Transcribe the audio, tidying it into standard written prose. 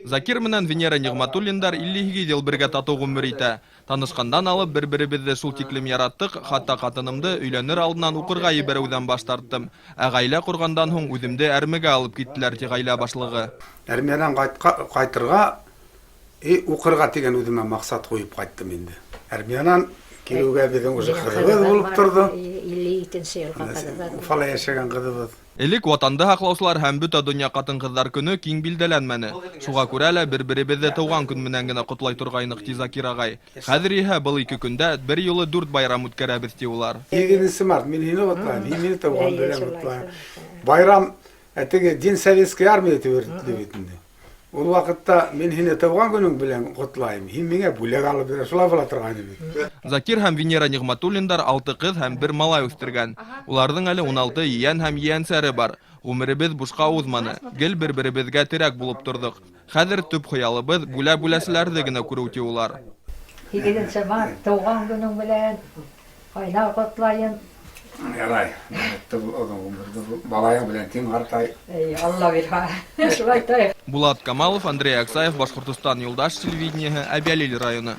Закир менән Венера Нигъматуллиндар 52 ел бергә тату гомер итә. Танышкандан алып бер-беребезне шул тиклем яраттык, хатта хатынымды өйләнер алдыннан укырга ебәреүдән баш тарттым. Ә гаилә кургандан һуң үземде әрмегә алып киттеләр ди гаилә башлыгы. Әрмәнән кайтырга, укырга дигән үземә максат куеп кайттым инде. Әрмәнән килүгә безнең уже кызыбыз булып торды. 52 елга кадәр. Уфала яшәгән кызыбыз. Элек ватанды хаклаучылар һәм бөтә дөнья катын-кызлар көне киң билдәләнмәне. Шуңа күрә лә бер-беребезне туган көн менән генә котлай торгайнык ди Закир агай. Хәзер иһә был 2 көндә бер юлы 4 байрам үткәрәбез ди улар. 7 март мин һине котлайм, мине туган белән котлайм. Байрам әтеге Дин Советской армия төберде бит инде. Ул вакытта мин һине туган көнең белән котлайм. Һин миңа бүләк алып бирә, шулай була торган иде. Закир һәм Венера Нигъматуллиндар 6 кыз һәм 1 малай үстергән. Уларның әле 16 иян һәм иянсәре бар. Гомеребез бушка узманы. Гел бер-беребезгә терәк булып тордык. Хәзер төп хыялыбыз бүлә-бүләселәрне генә күрү ди улар. 7 март туган көнең белән кайнар котлайын. Ярай. Балая белән тиң артай. Алла бирһә. Шулай тай. Булат Камалов, Андрей Аксаев, Башкортстан юлдаш телевидениеһы, Әбиәлил районы.